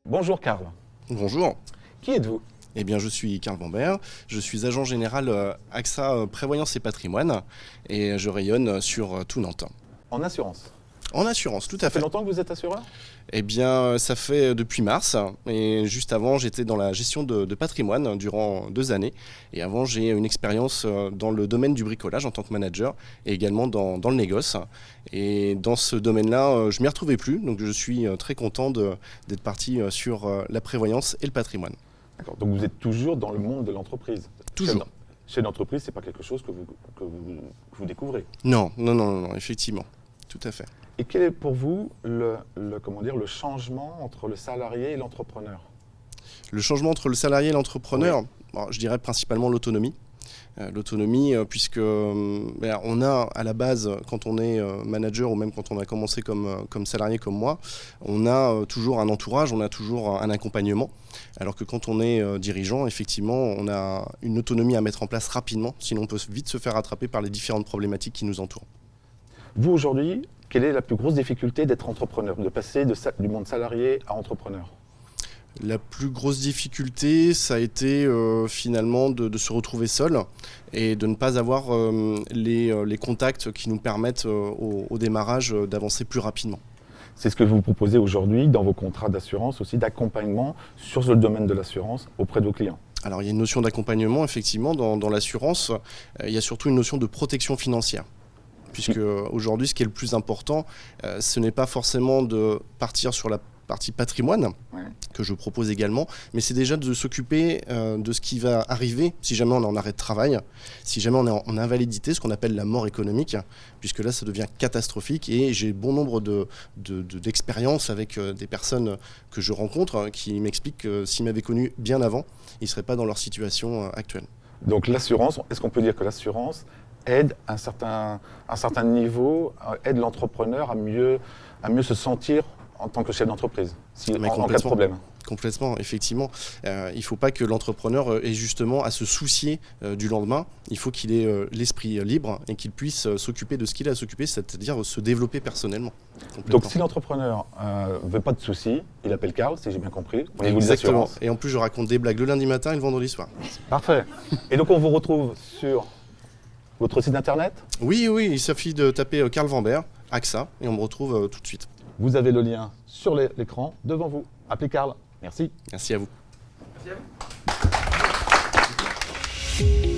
Bonjour Karl. Bonjour. Qui êtes-vous? Eh bien, je suis Karl Vambert, je suis agent général AXA Prévoyance et Patrimoine et je rayonne sur tout Nantes. En assurance. En assurance, tout à Ça fait fait. longtemps que vous êtes assureur? Eh bien, ça fait depuis mars et juste avant, j'étais dans la gestion de patrimoine durant 2 années. Et avant, j'ai une expérience dans le domaine du bricolage en tant que manager et également dans le négoce. Et dans ce domaine-là, je ne m'y retrouvais plus, donc je suis très content d'être parti sur la prévoyance et le patrimoine. D'accord. Donc vous êtes toujours dans le monde de l'entreprise? Toujours. Chez l'entreprise, ce n'est pas quelque chose que vous découvrez? Non, effectivement, tout à fait. Et quel est pour vous le changement entre le salarié et l'entrepreneur? Le changement entre le salarié et l'entrepreneur, je dirais principalement l'autonomie. L'autonomie, puisque on a à la base, quand on est manager ou même quand on a commencé comme salarié comme moi, on a toujours un entourage, on a toujours un accompagnement. Alors que quand on est dirigeant, effectivement, on a une autonomie à mettre en place rapidement, sinon on peut vite se faire attraper par les différentes problématiques qui nous entourent. Vous aujourd'hui, quelle est la plus grosse difficulté d'être entrepreneur, de passer du monde salarié à entrepreneur? La plus grosse difficulté, ça a été finalement de se retrouver seul et de ne pas avoir les contacts qui nous permettent au démarrage d'avancer plus rapidement. C'est ce que vous proposez aujourd'hui dans vos contrats d'assurance aussi, d'accompagnement sur le domaine de l'assurance auprès de vos clients? Alors il y a une notion d'accompagnement effectivement dans l'assurance, il y a surtout une notion de protection financière. Puisque aujourd'hui, ce qui est le plus important, ce n'est pas forcément de partir sur la partie patrimoine, que je propose également, mais c'est déjà de s'occuper de ce qui va arriver si jamais on est en arrêt de travail, si jamais on est en invalidité, ce qu'on appelle la mort économique, puisque là, ça devient catastrophique. Et j'ai bon nombre d'expériences avec des personnes que je rencontre qui m'expliquent que s'ils m'avaient connu bien avant, ils ne seraient pas dans leur situation actuelle. Donc l'assurance, est-ce qu'on peut dire que l'assurance aide un certain niveau, aide l'entrepreneur à mieux se sentir en tant que chef d'entreprise, en cas de problème? Complètement, effectivement. Il ne faut pas que l'entrepreneur ait justement à se soucier du lendemain. Il faut qu'il ait l'esprit libre et qu'il puisse s'occuper de ce qu'il a à s'occuper, c'est-à-dire se développer personnellement. Donc si l'entrepreneur ne veut pas de soucis, il appelle Karl, si j'ai bien compris, au niveau des Exactement. assurances. Et en plus, je raconte des blagues le lundi matin et le vendredi soir. Parfait. Et donc on vous retrouve sur votre site internet? Oui, il suffit de taper Karl Vambert, AXA, et on me retrouve tout de suite. Vous avez le lien sur l'écran devant vous. Appelez Karl. Merci. Merci à vous. Merci à vous.